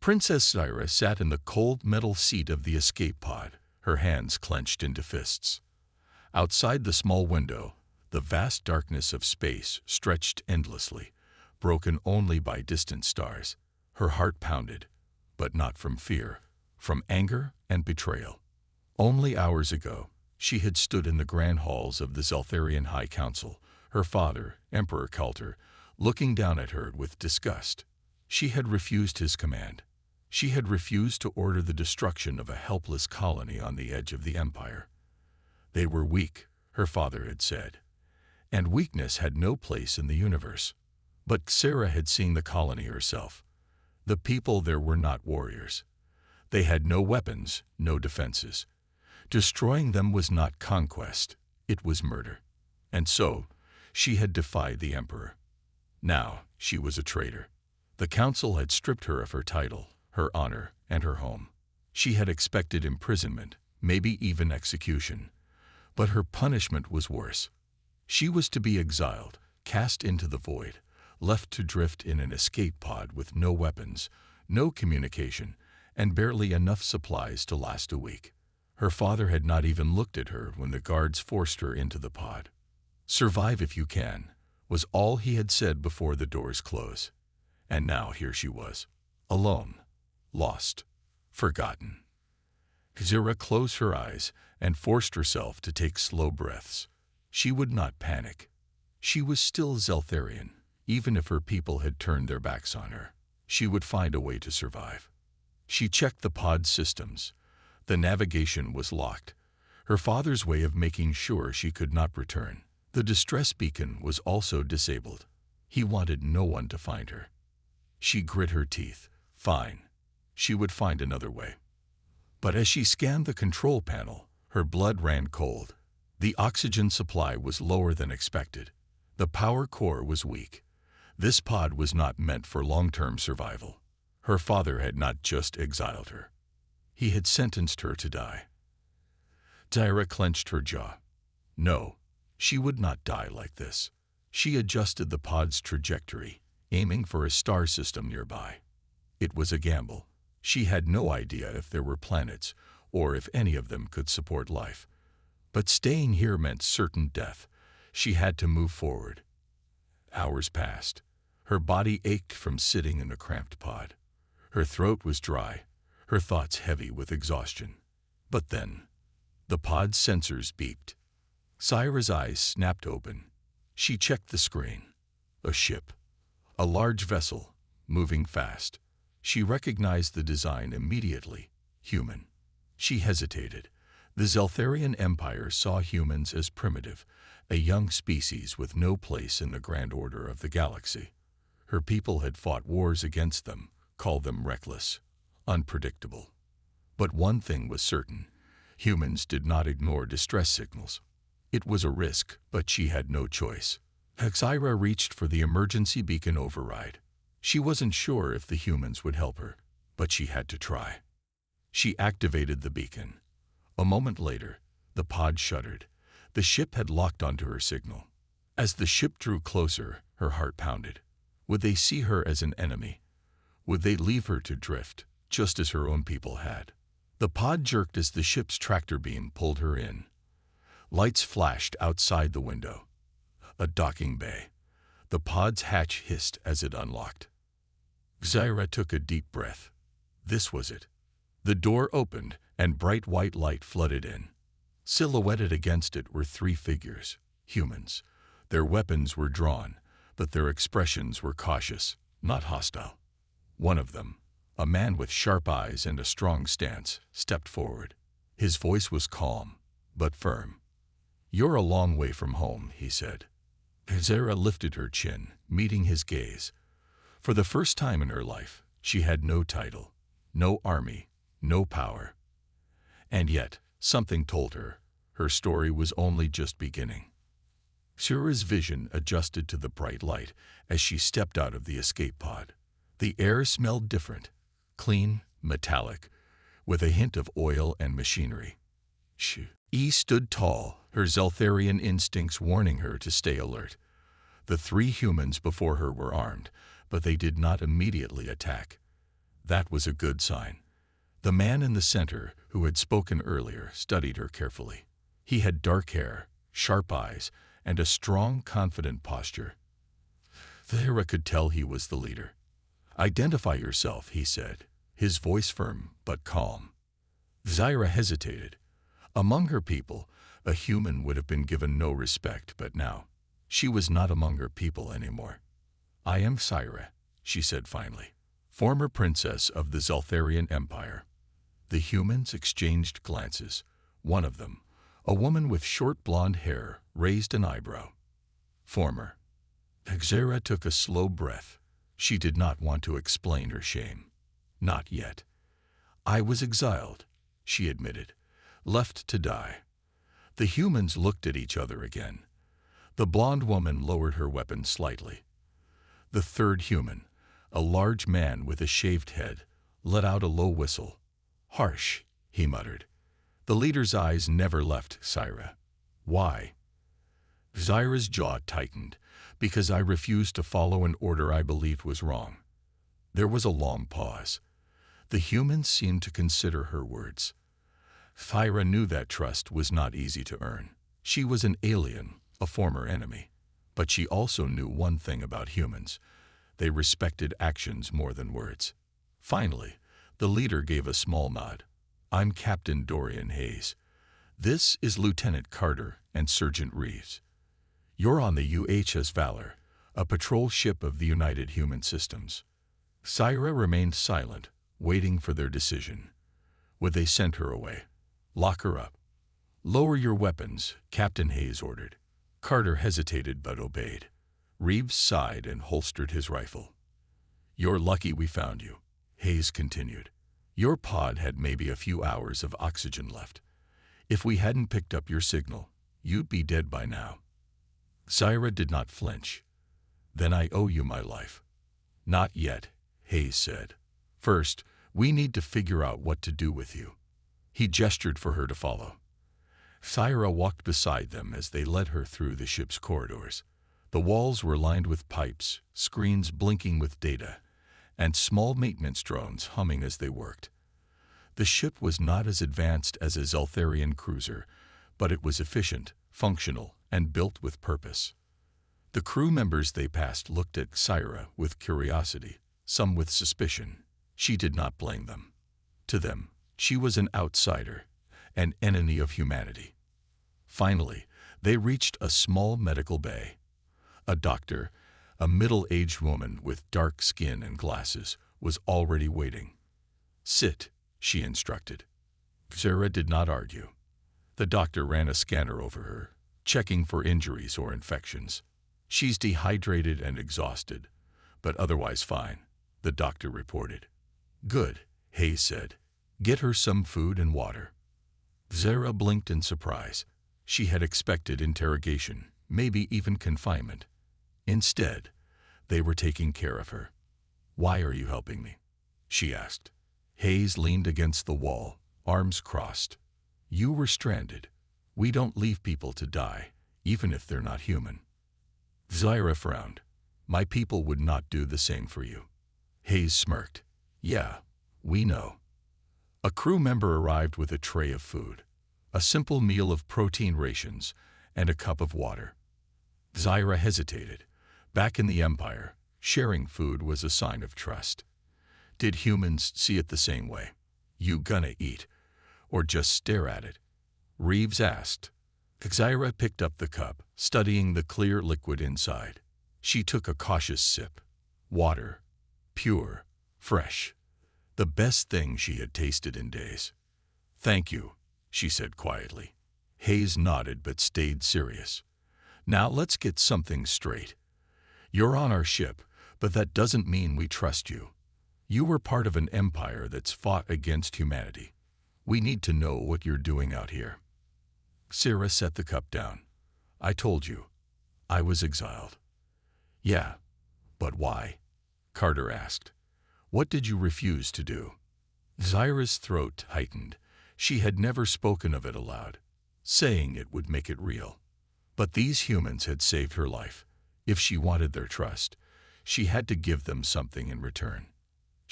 Princess Zyra sat in the cold metal seat of the escape pod, her hands clenched into fists. Outside the small window, the vast darkness of space stretched endlessly, broken only by distant stars. Her heart pounded, but not from fear, from anger and betrayal. Only hours ago, she had stood in the grand halls of the Zeltharian High Council, her father, Emperor Coulter, looking down at her with disgust. She had refused his command. She had refused to order the destruction of a helpless colony on the edge of the empire. They were weak, her father had said, and weakness had no place in the universe. But Sarah had seen the colony herself. The people there were not warriors. They had no weapons, no defenses. Destroying them was not conquest, it was murder. And so, she had defied the emperor. Now, she was a traitor. The council had stripped her of her title, her honor, and her home. She had expected imprisonment, maybe even execution. But her punishment was worse. She was to be exiled, cast into the void, left to drift in an escape pod with no weapons, no communication, and barely enough supplies to last a week. Her father had not even looked at her when the guards forced her into the pod. "Survive if you can," was all he had said before the doors closed. And now here she was, alone, lost, forgotten. Zyra closed her eyes and forced herself to take slow breaths. She would not panic. She was still Zeltharian, even if her people had turned their backs on her. She would find a way to survive. She checked the pod systems. The navigation was locked, her father's way of making sure she could not return. The distress beacon was also disabled. He wanted no one to find her. She grit her teeth. Fine. She would find another way. But as she scanned the control panel, her blood ran cold. The oxygen supply was lower than expected. The power core was weak. This pod was not meant for long-term survival. Her father had not just exiled her. He had sentenced her to die. Zyra clenched her jaw. No, she would not die like this. She adjusted the pod's trajectory, aiming for a star system nearby. It was a gamble. She had no idea if there were planets, or if any of them could support life. But staying here meant certain death. She had to move forward. Hours passed. Her body ached from sitting in the cramped pod. Her throat was dry, her thoughts heavy with exhaustion. But then, the pod's sensors beeped. Zyra's eyes snapped open. She checked the screen. A ship. A large vessel, moving fast. She recognized the design immediately. Human. She hesitated. The Zeltharian Empire saw humans as primitive, a young species with no place in the grand order of the galaxy. Her people had fought wars against them, called them reckless, unpredictable. But one thing was certain. Humans did not ignore distress signals. It was a risk, but she had no choice. Zyra reached for the emergency beacon override. She wasn't sure if the humans would help her, but she had to try. She activated the beacon. A moment later, the pod shuddered. The ship had locked onto her signal. As the ship drew closer, her heart pounded. Would they see her as an enemy? Would they leave her to drift, just as her own people had? The pod jerked as the ship's tractor beam pulled her in. Lights flashed outside the window. A docking bay. The pod's hatch hissed as it unlocked. Zyra took a deep breath. This was it. The door opened, and bright white light flooded in. Silhouetted against it were three figures, humans. Their weapons were drawn, but their expressions were cautious, not hostile. One of them, a man with sharp eyes and a strong stance, stepped forward. His voice was calm, but firm. "You're a long way from home," he said. Zyra lifted her chin, meeting his gaze. For the first time in her life, she had no title, no army, no power. And yet, something told her, her story was only just beginning. Zyra's vision adjusted to the bright light as she stepped out of the escape pod. The air smelled different, clean, metallic, with a hint of oil and machinery. She stood tall, her Zeltharian instincts warning her to stay alert. The three humans before her were armed, but they did not immediately attack. That was a good sign. The man in the center, who had spoken earlier, studied her carefully. He had dark hair, sharp eyes, and a strong, confident posture. Zaira could tell he was the leader. "Identify yourself," he said, his voice firm but calm. Zaira hesitated. Among her people, a human would have been given no respect, but now, she was not among her people anymore. "I am Zaira," she said finally, "former princess of the Zeltharian Empire." The humans exchanged glances. One of them, a woman with short blonde hair, raised an eyebrow. "Former." Zaira took a slow breath. She did not want to explain her shame. Not yet. "I was exiled," she admitted, "left to die." The humans looked at each other again. The blonde woman lowered her weapon slightly. The third human, a large man with a shaved head, let out a low whistle. "Harsh," he muttered. The leader's eyes never left Zaira. "Why?" Zaira's jaw tightened. "Because I refused to follow an order I believed was wrong." There was a long pause. The humans seemed to consider her words. Zaira knew that trust was not easy to earn. She was an alien, a former enemy. But she also knew one thing about humans. They respected actions more than words. Finally, the leader gave a small nod. "I'm Captain Dorian Hayes. This is Lieutenant Carter and Sergeant Reeves. You're on the UHS Valor, a patrol ship of the United Human Systems." Zaira remained silent, waiting for their decision. Would they send her away? Lock her up? "Lower your weapons," Captain Hayes ordered. Carter hesitated but obeyed. Reeves sighed and holstered his rifle. "You're lucky we found you," Hayes continued. "Your pod had maybe a few hours of oxygen left. If we hadn't picked up your signal, you'd be dead by now." Zaira did not flinch. "Then I owe you my life." "Not yet," Hayes said. "First, we need to figure out what to do with you." He gestured for her to follow. Zaira walked beside them as they led her through the ship's corridors. The walls were lined with pipes, screens blinking with data, and small maintenance drones humming as they worked. The ship was not as advanced as a Zeltharian cruiser, but it was efficient, functional, and built with purpose. The crew members they passed looked at Zaira with curiosity, some with suspicion. She did not blame them. To them, she was an outsider, an enemy of humanity. Finally, they reached a small medical bay. A doctor, a middle-aged woman with dark skin and glasses, was already waiting. "Sit," she instructed. Zaira did not argue. The doctor ran a scanner over her, checking for injuries or infections. "She's dehydrated and exhausted, but otherwise fine," the doctor reported. "Good," Hayes said. "Get her some food and water." Zaira blinked in surprise. She had expected interrogation, maybe even confinement. Instead, they were taking care of her. "Why are you helping me?" she asked. Hayes leaned against the wall, arms crossed. "You were stranded. We don't leave people to die, even if they're not human." Zaira frowned. "My people would not do the same for you." Hayes smirked. "Yeah, we know." A crew member arrived with a tray of food, a simple meal of protein rations, and a cup of water. Zaira hesitated. Back in the Empire, sharing food was a sign of trust. Did humans see it the same way? "You gonna eat?" Or just stare at it? Reeves asked. Zaira picked up the cup, studying the clear liquid inside. She took a cautious sip. Water. Pure. Fresh. The best thing she had tasted in days. "Thank you," she said quietly. Hayes nodded but stayed serious. "Now let's get something straight. You're on our ship, but that doesn't mean we trust you. You were part of an empire that's fought against humanity. We need to know what you're doing out here." Zaira set the cup down. "I told you. I was exiled." "Yeah, but why?" Carter asked. "What did you refuse to do?" Zaira's throat tightened. She had never spoken of it aloud. Saying it would make it real. But these humans had saved her life. If she wanted their trust, she had to give them something in return.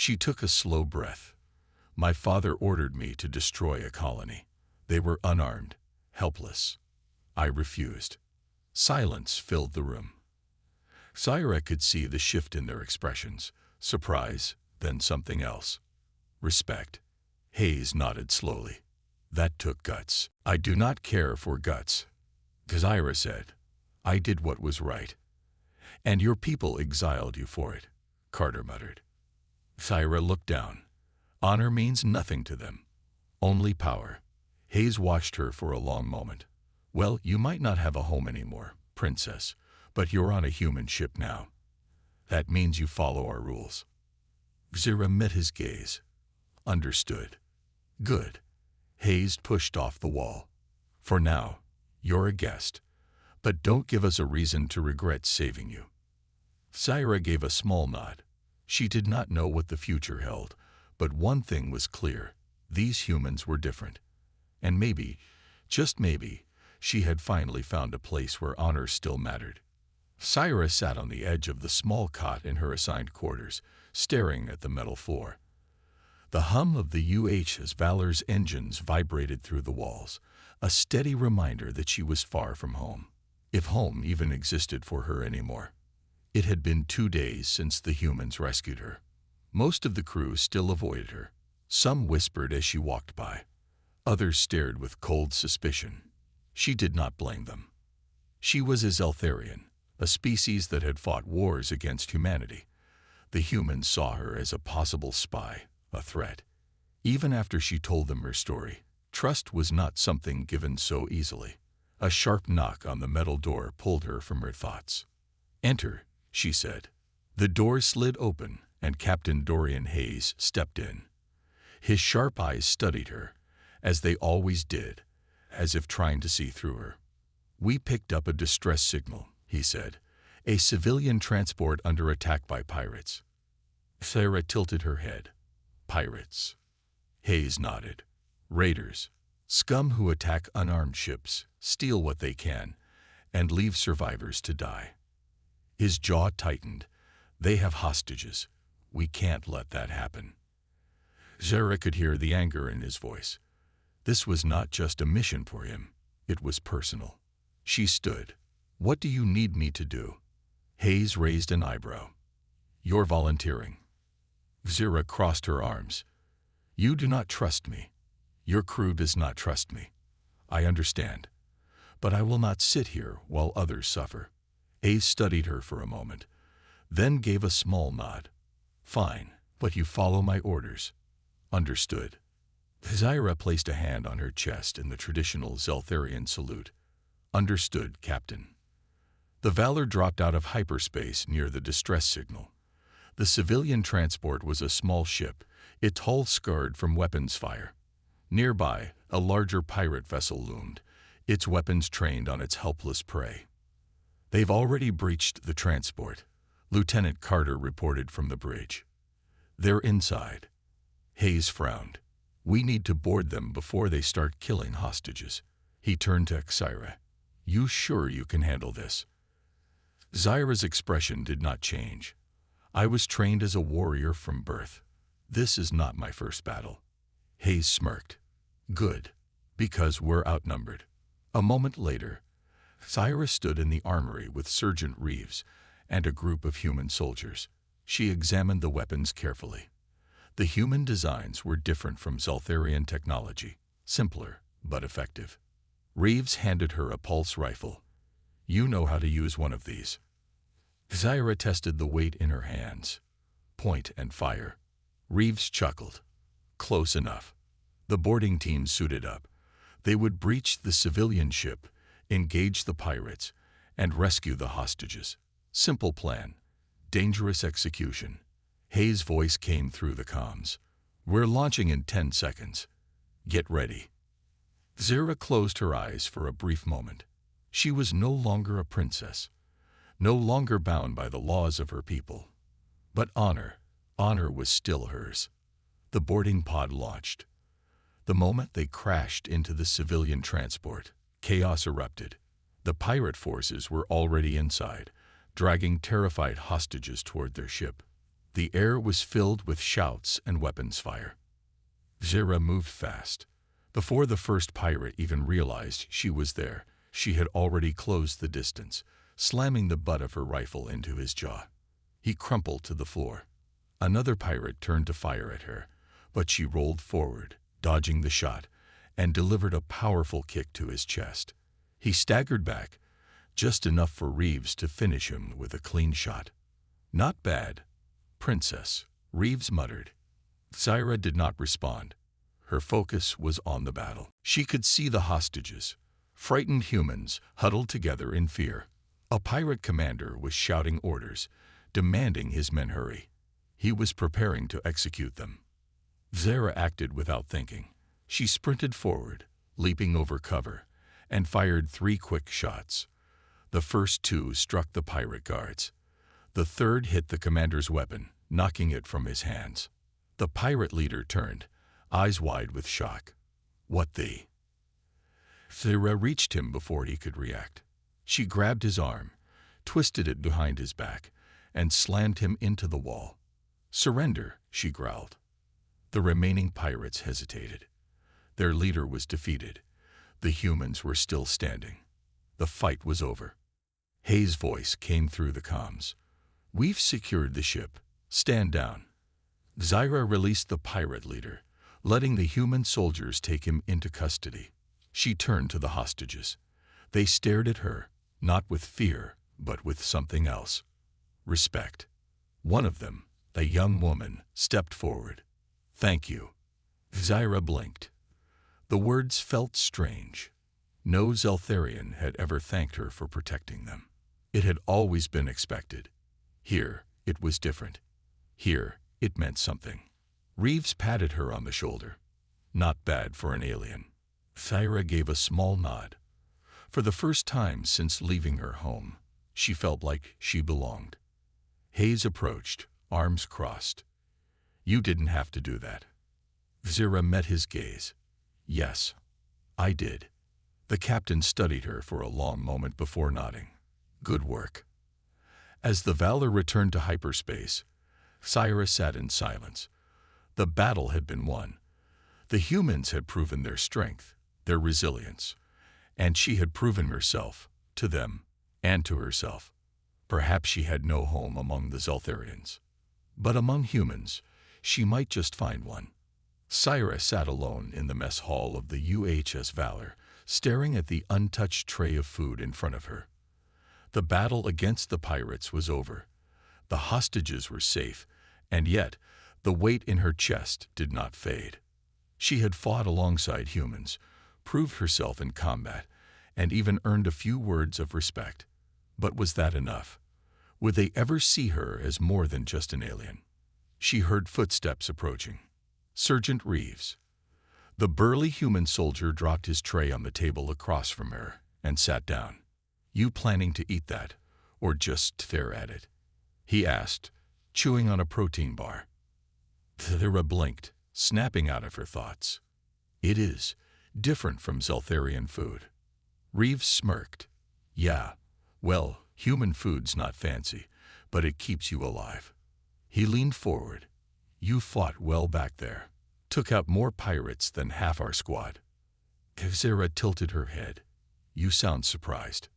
She took a slow breath. My father ordered me to destroy a colony. They were unarmed, helpless. I refused. Silence filled the room. Sci-Fi could see the shift in their expressions. Surprise, then something else. Respect. Hayes nodded slowly. That took guts. I do not care for guts. Sci-Fi said. I did what was right. And your people exiled you for it, Carter muttered. Sci-Fi looked down. Honor means nothing to them. Only power. Hayes watched her for a long moment. Well, you might not have a home anymore, princess, but you're on a human ship now. That means you follow our rules. Zira met his gaze. Understood. Good. Hayes pushed off the wall. For now, you're a guest, but don't give us a reason to regret saving you. Sci-Fi gave a small nod. She did not know what the future held, but one thing was clear. These humans were different. And maybe, just maybe, she had finally found a place where honor still mattered. Sci-Fi sat on the edge of the small cot in her assigned quarters, staring at the metal floor. The hum of the UHS Valor's engines vibrated through the walls, a steady reminder that she was far from home, if home even existed for her anymore. It had been 2 days since the humans rescued her. Most of the crew still avoided her. Some whispered as she walked by. Others stared with cold suspicion. She did not blame them. She was a Zeltharian, a species that had fought wars against humanity. The humans saw her as a possible spy, a threat. Even after she told them her story, trust was not something given so easily. A sharp knock on the metal door pulled her from her thoughts. Enter, she said. The door slid open, and Captain Dorian Hayes stepped in. His sharp eyes studied her, as they always did, as if trying to see through her. We picked up a distress signal, he said. A civilian transport under attack by pirates. Sarah tilted her head. Pirates. Hayes nodded. Raiders. Scum who attack unarmed ships, steal what they can, and leave survivors to die. His jaw tightened. They have hostages. We can't let that happen. Zara could hear the anger in his voice. This was not just a mission for him. It was personal. She stood. What do you need me to do? Hayes raised an eyebrow. You're volunteering. Zira crossed her arms. You do not trust me. Your crew does not trust me. I understand. But I will not sit here while others suffer. Hayes studied her for a moment, then gave a small nod. Fine, but you follow my orders. Understood. Zira placed a hand on her chest in the traditional Zeltharian salute. Understood, Captain. The Valor dropped out of hyperspace near the distress signal. The civilian transport was a small ship, its hull scarred from weapons fire. Nearby, a larger pirate vessel loomed, its weapons trained on its helpless prey. They've already breached the transport, Lieutenant Carter reported from the bridge. They're inside. Hayes frowned. We need to board them before they start killing hostages. He turned to Xyra. You sure you can handle this? Zyra's expression did not change. I was trained as a warrior from birth. This is not my first battle. Hayes smirked. Good, because we're outnumbered. A moment later, Zyra stood in the armory with Sergeant Reeves and a group of human soldiers. She examined the weapons carefully. The human designs were different from Zeltharian technology, simpler but effective. Reeves handed her a pulse rifle. You know how to use one of these. Zyra tested the weight in her hands. Point and fire. Reeves chuckled. Close enough. The boarding team suited up. They would breach the civilian ship, engage the pirates, and rescue the hostages. Simple plan. Dangerous execution. Hayes' voice came through the comms. We're launching in 10 seconds. Get ready. Zyra closed her eyes for a brief moment. She was no longer a princess, no longer bound by the laws of her people. But honor was still hers. The boarding pod launched. The moment they crashed into the civilian transport, chaos erupted. The pirate forces were already inside, dragging terrified hostages toward their ship. The air was filled with shouts and weapons fire. Zira moved fast. Before the first pirate even realized she was there, she had already closed the distance, slamming the butt of her rifle into his jaw. He crumpled to the floor. Another pirate turned to fire at her, but she rolled forward, dodging the shot, and delivered a powerful kick to his chest. He staggered back, just enough for Reeves to finish him with a clean shot. "Not bad, Princess," Reeves muttered. Zira did not respond. Her focus was on the battle. She could see the hostages, frightened humans huddled together in fear. A pirate commander was shouting orders, demanding his men hurry. He was preparing to execute them. Zira acted without thinking. She sprinted forward, leaping over cover, and fired 3 quick shots. The first 2 struck the pirate guards. The third hit the commander's weapon, knocking it from his hands. The pirate leader turned, eyes wide with shock. "What the?" Zira reached him before he could react. She grabbed his arm, twisted it behind his back, and slammed him into the wall. "Surrender," she growled. The remaining pirates hesitated. Their leader was defeated. The humans were still standing. The fight was over. Hayes' voice came through the comms. "We've secured the ship. Stand down." Zira released the pirate leader, letting the human soldiers take him into custody. She turned to the hostages. They stared at her, not with fear, but with something else. Respect. One of them, a young woman, stepped forward. "Thank you." Zira blinked. The words felt strange. No Zeltharian had ever thanked her for protecting them. It had always been expected. Here, it was different. Here, it meant something. Reeves patted her on the shoulder. "Not bad for an alien." Zira gave a small nod. For the first time since leaving her home, she felt like she belonged. Hayes approached, arms crossed. "You didn't have to do that." Zira met his gaze. "Yes, I did." The captain studied her for a long moment before nodding. "Good work." As the Valor returned to hyperspace, Zira sat in silence. The battle had been won. The humans had proven their strength, their resilience, and she had proven herself, to them, and to herself. Perhaps she had no home among the Zeltharians. But among humans, she might just find one. Zira sat alone in the mess hall of the UHS Valor, staring at the untouched tray of food in front of her. The battle against the pirates was over. The hostages were safe, and yet the weight in her chest did not fade. She had fought alongside humans, proved herself in combat, and even earned a few words of respect. But was that enough? Would they ever see her as more than just an alien? She heard footsteps approaching. Sergeant Reeves. The burly human soldier dropped his tray on the table across from her and sat down. "You planning to eat that, or just stare at it?" he asked, chewing on a protein bar. Zira blinked, snapping out of her thoughts. "It is different from Zeltharian food." Reeves smirked. "Yeah, well, human food's not fancy, but it keeps you alive." He leaned forward. "You fought well back there. Took out more pirates than half our squad." Zira tilted her head. "You sound surprised."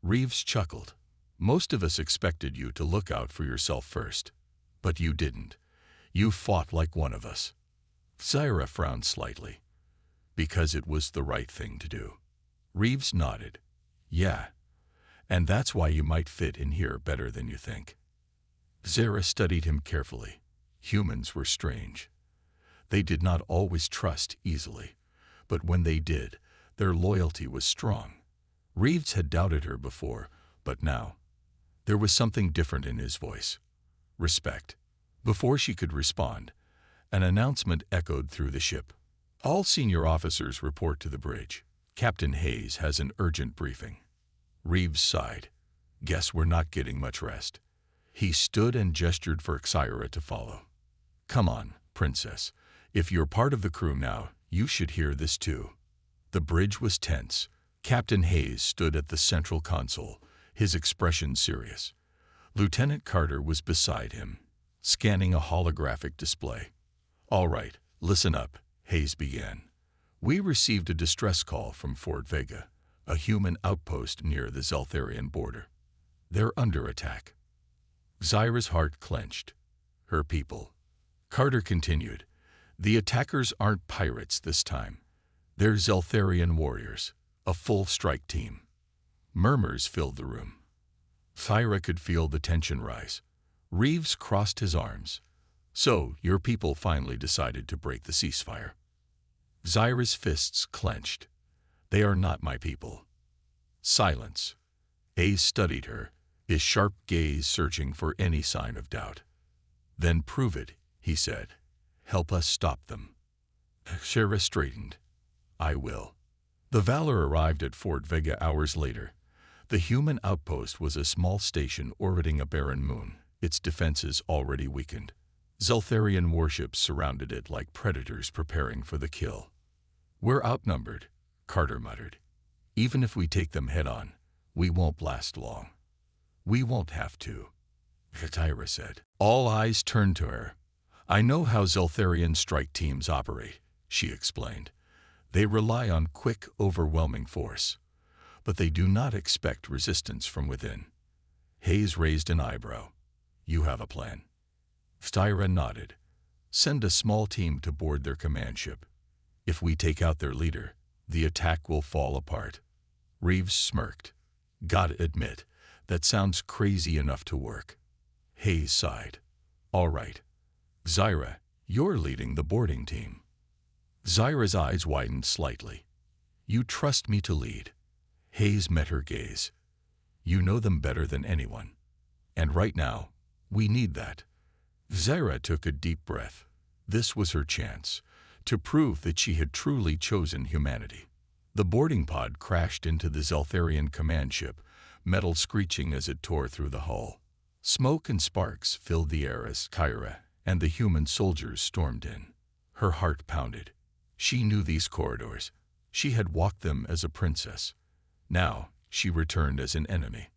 Reeves chuckled. "Most of us expected you to look out for yourself first. But you didn't. You fought like one of us." Zira frowned slightly. "Because it was the right thing to do." Reeves nodded. "Yeah, and that's why you might fit in here better than you think." Zira studied him carefully. Humans were strange. They did not always trust easily, but when they did, their loyalty was strong. Reeves had doubted her before, but now, there was something different in his voice. Respect. Before she could respond, an announcement echoed through the ship. "All senior officers report to the bridge. Captain Hayes has an urgent briefing." Reeves sighed. "Guess we're not getting much rest." He stood and gestured for Zira to follow. "Come on, Princess. If you're part of the crew now, you should hear this too." The bridge was tense. Captain Hayes stood at the central console, his expression serious. Lieutenant Carter was beside him. scanning a holographic display. "All right, listen up," Hayes began. "We received a distress call from Fort Vega, a human outpost near the Zeltharian border. They're under attack." Zyra's heart clenched. Her people. Carter continued, "The attackers aren't pirates this time. They're Zeltharian warriors, a full strike team." Murmurs filled the room. Zyra could feel the tension rise. Reeves crossed his arms. "So, your people finally decided to break the ceasefire." Zyra's fists clenched. "They are not my people." Silence. Hayes studied her, his sharp gaze searching for any sign of doubt. "Then prove it," he said. "Help us stop them." Shara straightened. "I will." The Valor arrived at Fort Vega hours later. The human outpost was a small station orbiting a barren moon, its defenses already weakened. Zeltharian warships surrounded it like predators preparing for the kill. "We're outnumbered," Carter muttered. "Even if we take them head-on, we won't last long." "We won't have to," Zyra said. All eyes turned to her. "I know how Zeltharian strike teams operate," she explained. "They rely on quick, overwhelming force. But they do not expect resistance from within." Hayes raised an eyebrow. "You have a plan?" Zyra nodded. "Send a small team to board their command ship. If we take out their leader, the attack will fall apart." Reeves smirked. "Gotta admit, that sounds crazy enough to work." Hayes sighed. "All right. Zyra, you're leading the boarding team." Zyra's eyes widened slightly. "You trust me to lead?" Hayes met her gaze. "You know them better than anyone. And right now, we need that." Zyra took a deep breath. This was her chance to prove that she had truly chosen humanity. The boarding pod crashed into the Zeltharian command ship, metal screeching as it tore through the hull. Smoke and sparks filled the air as Kyra and the human soldiers stormed in. Her heart pounded. She knew these corridors. She had walked them as a princess. Now, she returned as an enemy.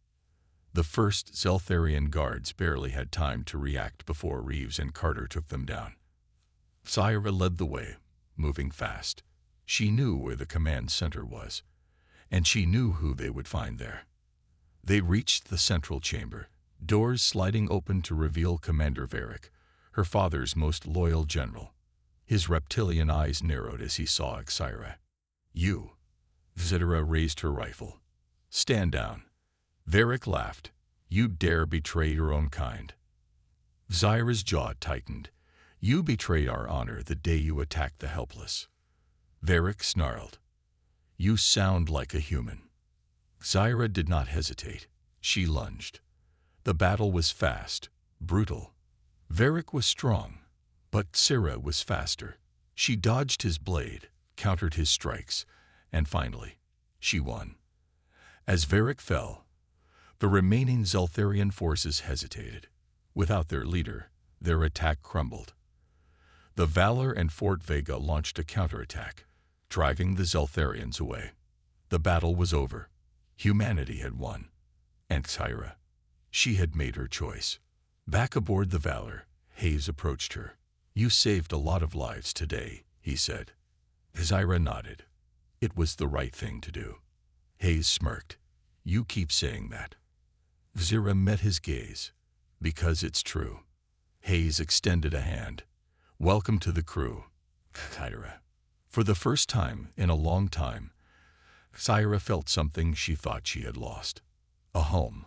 The first Zeltharian guards barely had time to react before Reeves and Carter took them down. Zyra led the way, moving fast. She knew where the command center was, and she knew who they would find there. They reached the central chamber, doors sliding open to reveal Commander Varric, her father's most loyal general. His reptilian eyes narrowed as he saw Zyra. "You." Zyra raised her rifle. "Stand down." Varric laughed. "You dare betray your own kind." Zyra's jaw tightened. "You betrayed our honor the day you attacked the helpless." Varric snarled. "You sound like a human." Zyra did not hesitate. She lunged. The battle was fast, brutal. Varric was strong, but Zyra was faster. She dodged his blade, countered his strikes, and finally, she won. As Varric fell, the remaining Zeltharian forces hesitated. Without their leader, their attack crumbled. The Valor and Fort Vega launched a counterattack, driving the Zeltharians away. The battle was over. Humanity had won. And Zyra, she had made her choice. Back aboard the Valor, Hayes approached her. "You saved a lot of lives today," he said. Zyra nodded. "It was the right thing to do." Hayes smirked. "You keep saying that." Zyra met his gaze. "Because it's true." Hayes extended a hand. "Welcome to the crew, Zyra." For the first time in a long time, Zyra felt something she thought she had lost. A home,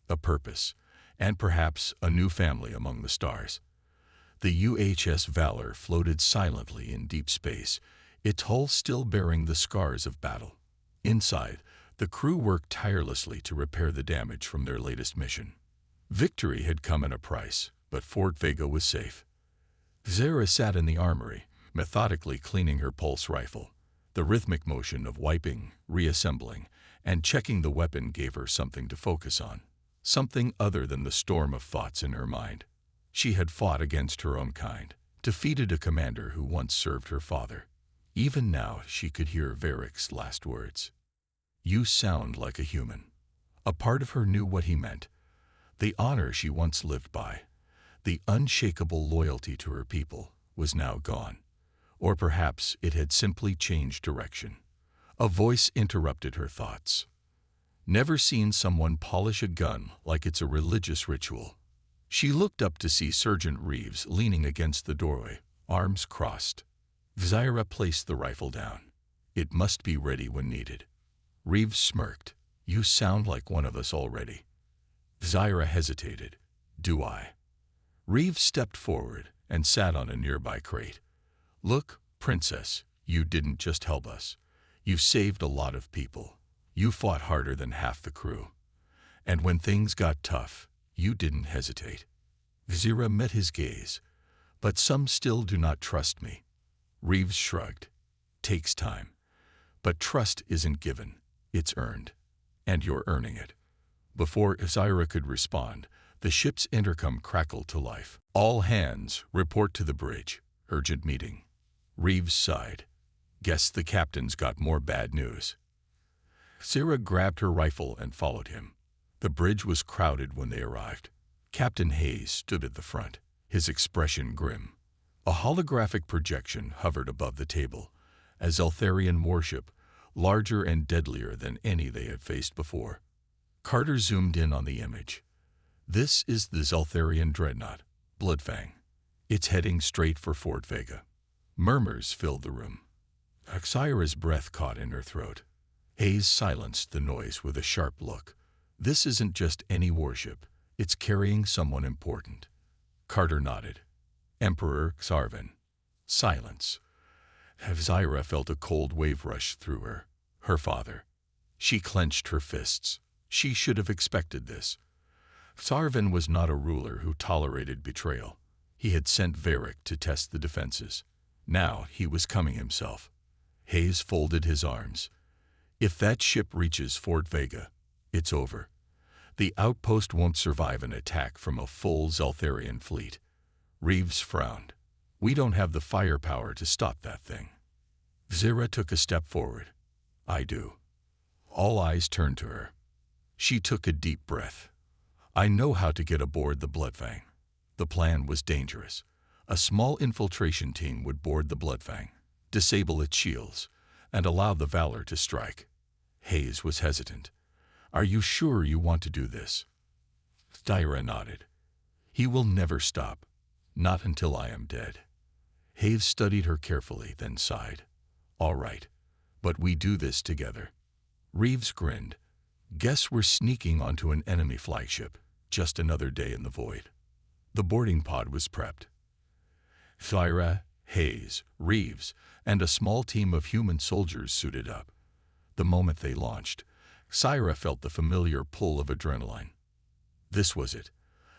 a purpose, and perhaps a new family among the stars. The UHS Valor floated silently in deep space, its hull still bearing the scars of battle. Inside, the crew worked tirelessly to repair the damage from their latest mission. Victory had come at a price, but Fort Vega was safe. Zyra sat in the armory, methodically cleaning her pulse rifle. The rhythmic motion of wiping, reassembling, and checking the weapon gave her something to focus on, something other than the storm of thoughts in her mind. She had fought against her own kind, defeated a commander who once served her father. Even now she could hear Varric's last words. "You sound like a human." A part of her knew what he meant. The honor she once lived by, The unshakable loyalty to her people was now gone. Or perhaps it had simply changed direction. A voice interrupted her thoughts. Never seen someone polish a gun like it's a religious ritual. She looked up to see Sergeant Reeves leaning against the doorway, arms crossed. Zaira placed the rifle down. It must be ready when needed. Reeves smirked. You sound like one of us already. Zaira hesitated. Do I? Reeves stepped forward and sat on a nearby crate. Look, Princess, you didn't just help us. You saved a lot of people. You fought harder than half the crew. And when things got tough, you didn't hesitate. Zaira met his gaze. But some still do not trust me. Reeves shrugged. Takes time. But trust isn't given. It's earned. And you're earning it. Before Zaira could respond, the ship's intercom crackled to life. All hands, report to the bridge. Urgent meeting. Reeves sighed. Guess the captain's got more bad news. Zaira grabbed her rifle and followed him. The bridge was crowded when they arrived. Captain Hayes stood at the front, his expression grim. A holographic projection hovered above the table, a Zeltharian warship, larger and deadlier than any they had faced before. Carter zoomed in on the image. This is the Zeltharian dreadnought, Bloodfang. It's heading straight for Fort Vega. Murmurs filled the room. Zaira's breath caught in her throat. Hayes silenced the noise with a sharp look. This isn't just any warship. It's carrying someone important. Carter nodded. Emperor Xarvan. Silence. Zaira felt a cold wave rush through her. Her father. She clenched her fists. She should have expected this. Xarvan was not a ruler who tolerated betrayal. He had sent Varric to test the defenses. Now he was coming himself. Hayes folded his arms. If that ship reaches Fort Vega, it's over. The outpost won't survive an attack from a full Zeltharian fleet. Reeves frowned. We don't have the firepower to stop that thing. Zaira took a step forward. I do. All eyes turned to her. She took a deep breath. I know how to get aboard the Bloodfang. The plan was dangerous. A small infiltration team would board the Bloodfang, disable its shields, and allow the Valor to strike. Hayes was hesitant. Are you sure you want to do this? Zaira nodded. He will never stop. Not until I am dead. Hayes studied her carefully, then sighed. All right, but we do this together. Reeves grinned. Guess we're sneaking onto an enemy flagship. Just another day in the void. The boarding pod was prepped. Zaira, Hayes, Reeves, and a small team of human soldiers suited up. The moment they launched, Zaira felt the familiar pull of adrenaline. This was it,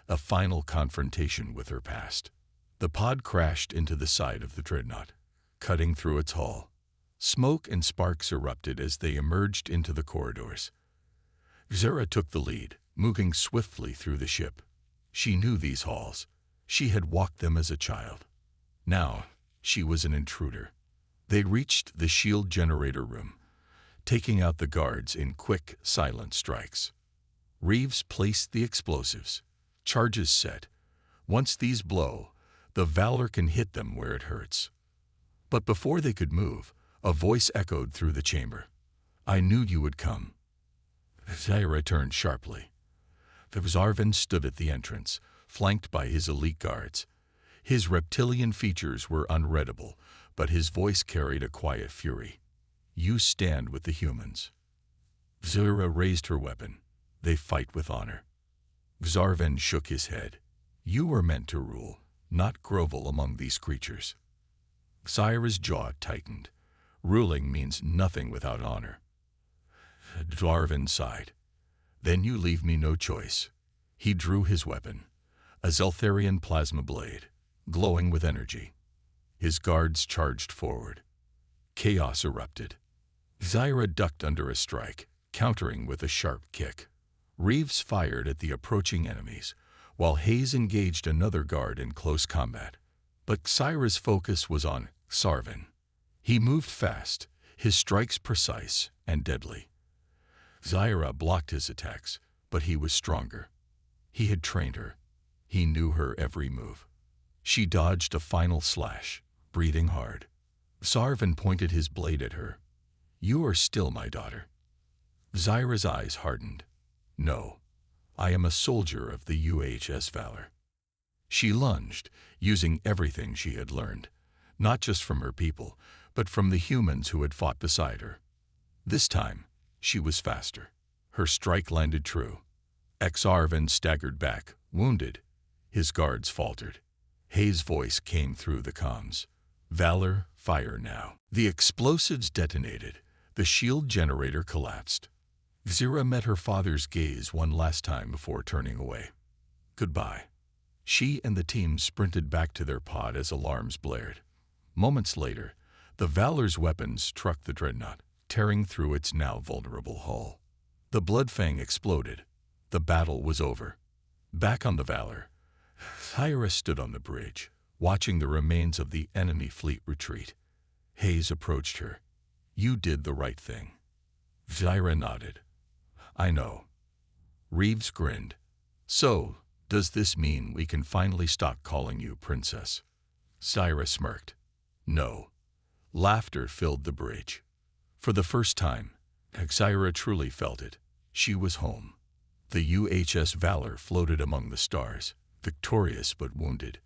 a final confrontation with her past. The pod crashed into the side of the dreadnought, cutting through its hull. Smoke and sparks erupted as they emerged into the corridors. Zaira took the lead, moving swiftly through the ship. She knew these halls. She had walked them as a child. Now, she was an intruder. They reached the shield generator room, taking out the guards in quick, silent strikes. Reeves placed the explosives. Charges set. Once these blow, the Valor can hit them where it hurts. But before they could move, a voice echoed through the chamber. I knew you would come. Zaira turned sharply. Xarvan stood at the entrance, flanked by his elite guards. His reptilian features were unreadable, but his voice carried a quiet fury. You stand with the humans. Zaira raised her weapon. They fight with honor. Xarvan shook his head. You were meant to rule, not grovel among these creatures. Zaira's jaw tightened. Ruling means nothing without honor. Xarvan sighed. Then you leave me no choice. He drew his weapon, a Zeltharian plasma blade, glowing with energy. His guards charged forward. Chaos erupted. Zaira ducked under a strike, countering with a sharp kick. Reeves fired at the approaching enemies, while Hayes engaged another guard in close combat. But Zaira's focus was on Xarvan. He moved fast, his strikes precise and deadly. Zaira blocked his attacks, but he was stronger. He had trained her. He knew her every move. She dodged a final slash, breathing hard. Zarvan pointed his blade at her. "You are still my daughter." Zyra's eyes hardened. "No, I am a soldier of the UHS Valor." She lunged, using everything she had learned, not just from her people, but from the humans who had fought beside her. This time, she was faster. Her strike landed true. Zarvan staggered back, wounded. His guards faltered. Hayes' voice came through the comms. "Valor, fire now." The explosives detonated. The shield generator collapsed. Zyra met her father's gaze one last time before turning away. Goodbye. She and the team sprinted back to their pod as alarms blared. Moments later, the Valor's weapons struck the dreadnought, tearing through its now vulnerable hull. The Bloodfang exploded. The battle was over. Back on the Valor, Zyra stood on the bridge, watching the remains of the enemy fleet retreat. Hayes approached her. "You did the right thing." Zyra nodded. "I know." Reeves grinned. "So, does this mean we can finally stop calling you Princess?" Zyra smirked. "No." Laughter filled the bridge. For the first time, Zyra truly felt it. She was home. The UHS Valor floated among the stars, victorious but wounded.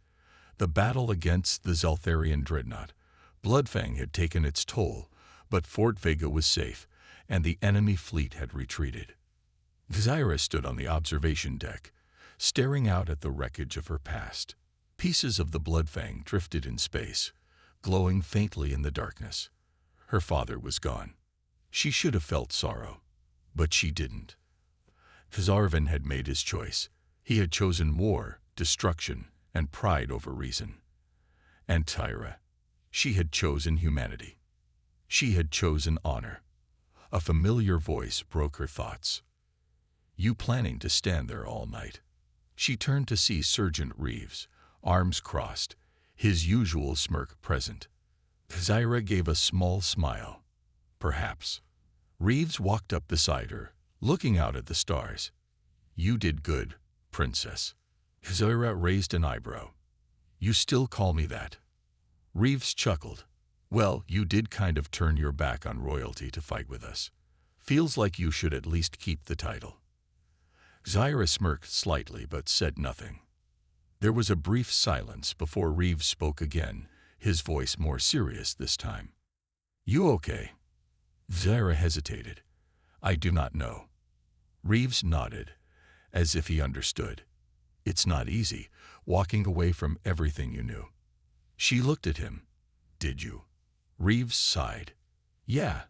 The battle against the Zeltharian dreadnought, Bloodfang, had taken its toll, but Fort Vega was safe, and the enemy fleet had retreated. Zyra stood on the observation deck, staring out at the wreckage of her past. Pieces of the Bloodfang drifted in space, glowing faintly in the darkness. Her father was gone. She should have felt sorrow, but she didn't. Zarvan had made his choice. He had chosen war, destruction, and pride over reason. And Tyra, she had chosen humanity. She had chosen honor. A familiar voice broke her thoughts. "You planning to stand there all night?" She turned to see Sergeant Reeves, arms crossed, his usual smirk present. Zyra gave a small smile. "Perhaps." Reeves walked up beside her, looking out at the stars. "You did good, Princess." Zyra raised an eyebrow. "You still call me that?" Reeves chuckled. "Well, you did kind of turn your back on royalty to fight with us. Feels like you should at least keep the title." Zyra smirked slightly but said nothing. There was a brief silence before Reeves spoke again, his voice more serious this time. "You okay?" Zyra hesitated. "I do not know." Reeves nodded, as if he understood. "It's not easy, walking away from everything you knew." She looked at him. "Did you?" Reeves sighed. "Yeah,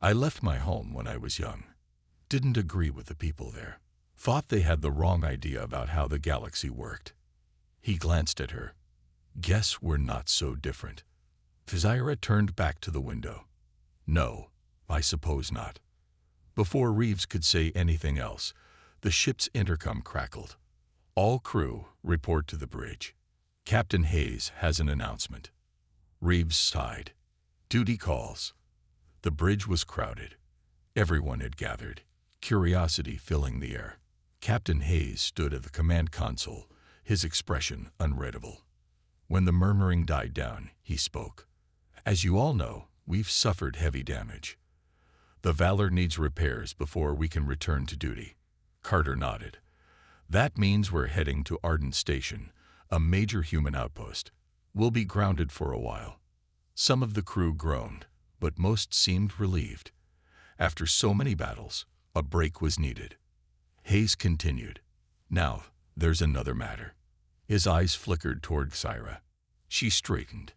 I left my home when I was young. Didn't agree with the people there. Thought they had the wrong idea about how the galaxy worked." He glanced at her. "Guess we're not so different." Zyra turned back to the window. "No, I suppose not." Before Reeves could say anything else, the ship's intercom crackled. "All crew, report to the bridge. Captain Hayes has an announcement." Reeves sighed. "Duty calls." The bridge was crowded. Everyone had gathered, curiosity filling the air. Captain Hayes stood at the command console, his expression unreadable. When the murmuring died down, he spoke. "As you all know, we've suffered heavy damage. The Valor needs repairs before we can return to duty." Carter nodded. "That means we're heading to Arden Station, a major human outpost. We'll be grounded for a while." Some of the crew groaned, but most seemed relieved. After so many battles, a break was needed. Hayes continued. "Now, there's another matter." His eyes flickered toward Zyra. She straightened.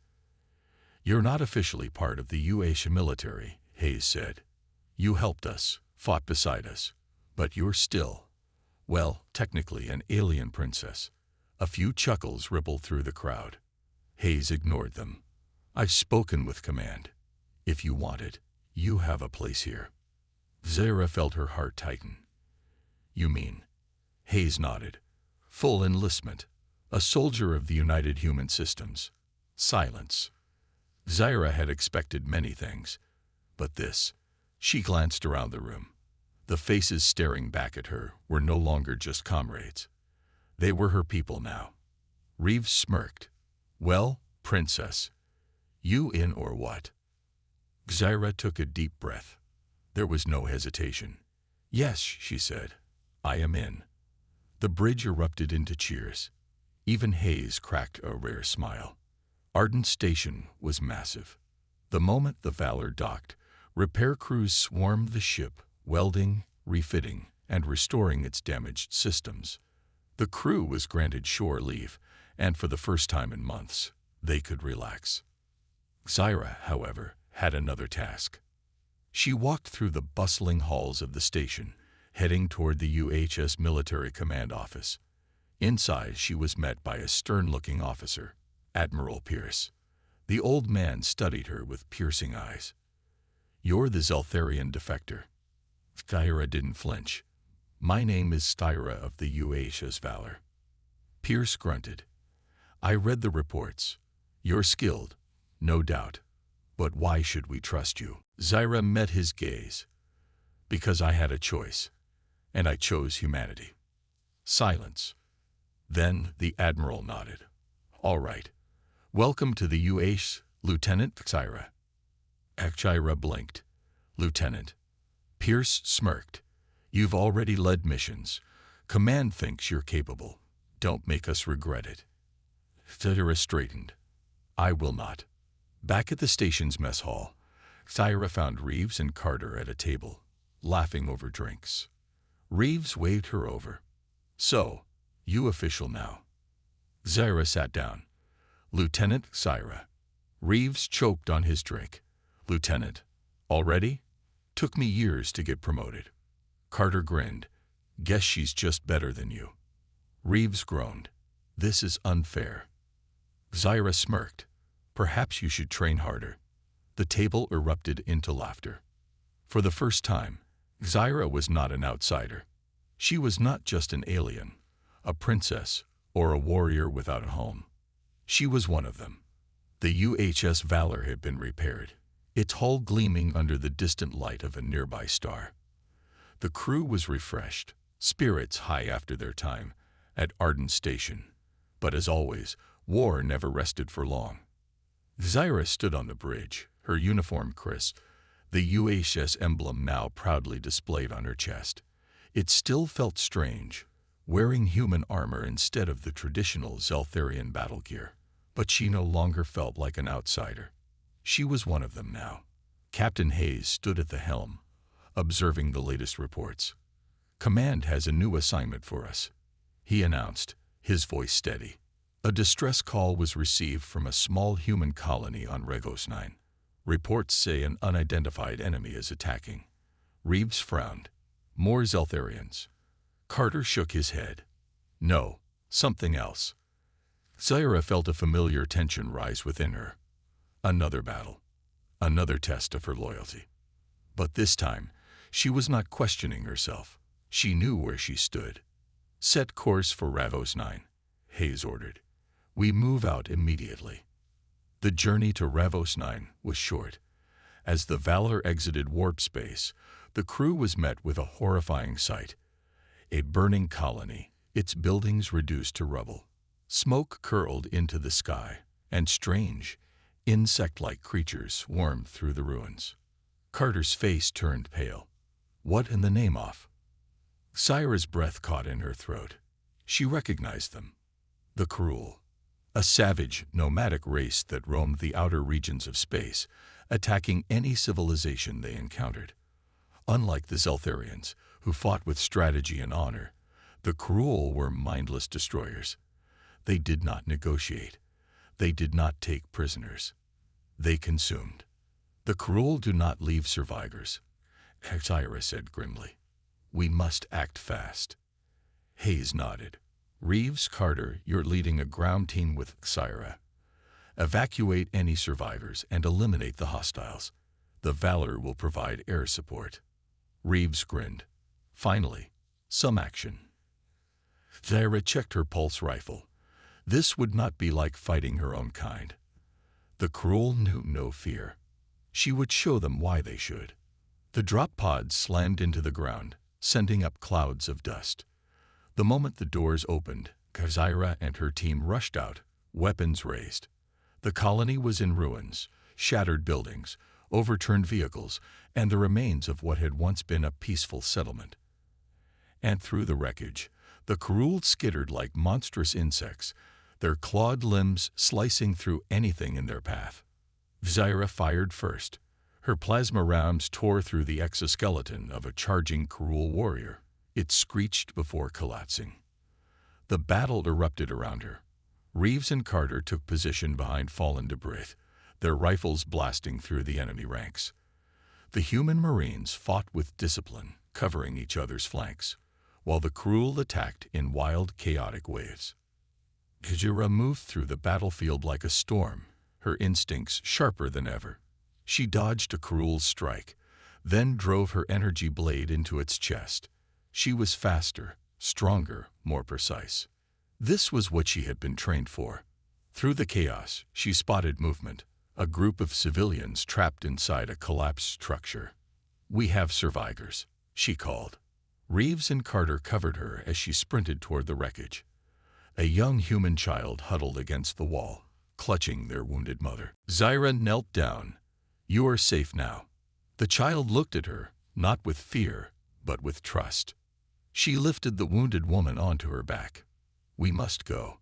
"You're not officially part of the UH military," Hayes said. "You helped us, fought beside us, but you're still, well, technically an alien princess." A few chuckles rippled through the crowd. Hayes ignored them. "I've spoken with command. If you want it, you have a place here." Zyra felt her heart tighten. "You mean?" Hayes nodded. "Full enlistment. A soldier of the United Human Systems." Silence. Zyra had expected many things, but this. She glanced around the room. The faces staring back at her were no longer just comrades. They were her people now. Reeves smirked. Well, princess, you in or what? Xyra took a deep breath. There was no hesitation. Yes, she said. I am in. The bridge erupted into cheers. Even Hayes cracked a rare smile. Arden Station was massive. The moment the Valor docked, repair crews swarmed the ship, welding, refitting, and restoring its damaged systems. The crew was granted shore leave, and for the first time in months, they could relax. Xyra, however, had another task. She walked through the bustling halls of the station, heading toward the UHS Military Command Office. Inside, she was met by a stern-looking officer, Admiral Pierce. The old man studied her with piercing eyes. You're the Zeltharian defector. Xyra didn't flinch. My name is Styra of the UHS Valor. Pierce grunted. I read the reports. You're skilled, no doubt. But why should we trust you? Xyra met his gaze. Because I had a choice, and I chose humanity. Silence. Then the Admiral nodded. All right. Welcome to the UHS, Lieutenant Xyra. Xyra blinked. Lieutenant. Pierce smirked. You've already led missions. Command thinks you're capable. Don't make us regret it. Xyra straightened. I will not. Back at the station's mess hall, Xyra found Reeves and Carter at a table, laughing over drinks. Reeves waved her over. So, you official now. Xyra sat down. Lieutenant Xyra. Reeves choked on his drink. Lieutenant. Already? Took me years to get promoted. Carter grinned. Guess she's just better than you. Reeves groaned. This is unfair. Xyra smirked. Perhaps you should train harder. The table erupted into laughter. For the first time, Xyra was not an outsider. She was not just an alien, a princess, or a warrior without a home. She was one of them. The UHS Valor had been repaired, its hull gleaming under the distant light of a nearby star. The crew was refreshed, spirits high after their time at Arden Station. But as always, war never rested for long. Xyra stood on the bridge, her uniform crisp, the UHS emblem now proudly displayed on her chest. It still felt strange, wearing human armor instead of the traditional Zeltharian battle gear. But she no longer felt like an outsider. She was one of them now. Captain Hayes stood at the helm, observing the latest reports. Command has a new assignment for us, he announced, his voice steady. A distress call was received from a small human colony on Regos 9. Reports say an unidentified enemy is attacking. Reeves frowned. More Zeltharians. Carter shook his head. No, something else. Xyra felt a familiar tension rise within her. Another battle. Another test of her loyalty. But this time, she was not questioning herself. She knew where she stood. Set course for Ravos 9, Hayes ordered. We move out immediately. The journey to Ravos 9 was short. As the Valor exited warp space, the crew was met with a horrifying sight. A burning colony, its buildings reduced to rubble. Smoke curled into the sky, and strange, insect-like creatures swarmed through the ruins. Carter's face turned pale. What in the name of? Xyra's breath caught in her throat. She recognized them. The Cruel, a savage, nomadic race that roamed the outer regions of space, attacking any civilization they encountered. Unlike the Zeltharians, who fought with strategy and honor, the Cruel were mindless destroyers. They did not negotiate. They did not take prisoners. They consumed. The Cruel do not leave survivors, Xyra said grimly. We must act fast. Hayes nodded. Reeves, Carter, you're leading a ground team with Xyra. Evacuate any survivors and eliminate the hostiles. The Valor will provide air support. Reeves grinned. Finally, some action. Xyra checked her pulse rifle. This would not be like fighting her own kind. The Cruel knew no fear. She would show them why they should. The drop pods slammed into the ground, sending up clouds of dust. The moment the doors opened, Kazira and her team rushed out, weapons raised. The colony was in ruins, shattered buildings, overturned vehicles, and the remains of what had once been a peaceful settlement. And through the wreckage, the Kurul skittered like monstrous insects, their clawed limbs slicing through anything in their path. Zyra fired first. Her plasma rounds tore through the exoskeleton of a charging Kurul warrior. It screeched before collapsing. The battle erupted around her. Reeves and Carter took position behind fallen debris, their rifles blasting through the enemy ranks. The human Marines fought with discipline, covering each other's flanks, while the Kurul attacked in wild, chaotic waves. Kajira moved through the battlefield like a storm, her instincts sharper than ever. She dodged a Kurul's strike, then drove her energy blade into its chest. She was faster, stronger, more precise. This was what she had been trained for. Through the chaos, she spotted movement, a group of civilians trapped inside a collapsed structure. "We have survivors," she called. Reeves and Carter covered her as she sprinted toward the wreckage. A young human child huddled against the wall, clutching their wounded mother. Zyra knelt down. "You are safe now." The child looked at her, not with fear, but with trust. She lifted the wounded woman onto her back. "We must go."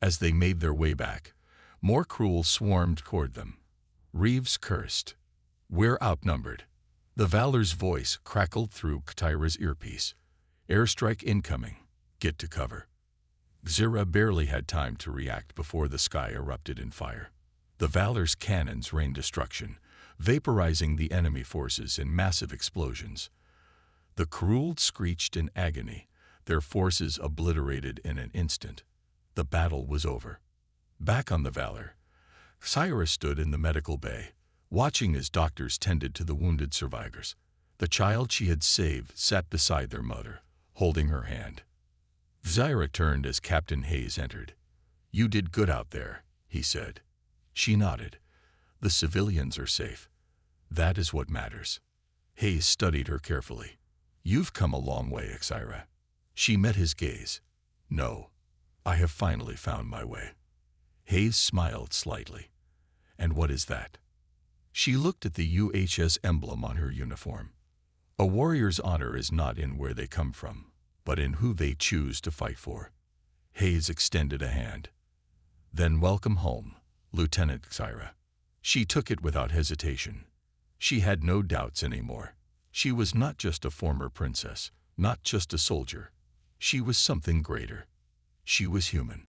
As they made their way back, more Kurul swarmed toward them. Reeves cursed. "We're outnumbered." The Valor's voice crackled through Katira's earpiece. "Airstrike incoming. Get to cover." Zyra barely had time to react before the sky erupted in fire. The Valor's cannons rained destruction, vaporizing the enemy forces in massive explosions. The Kurul screeched in agony, their forces obliterated in an instant. The battle was over. Back on the Valor, Cyrus stood in the medical bay, watching as doctors tended to the wounded survivors. The child she had saved sat beside their mother, holding her hand. Zyra turned as Captain Hayes entered. "You did good out there," he said. She nodded. "The civilians are safe. That is what matters." Hayes studied her carefully. "You've come a long way, Zyra." She met his gaze. "No, I have finally found my way." Hayes smiled slightly. "And what is that?" She looked at the UHS emblem on her uniform. "A warrior's honor is not in where they come from, but in who they choose to fight for." Hayes extended a hand. "Then welcome home, Lieutenant Zyra." She took it without hesitation. She had no doubts anymore. She was not just a former princess, not just a soldier. She was something greater. She was human.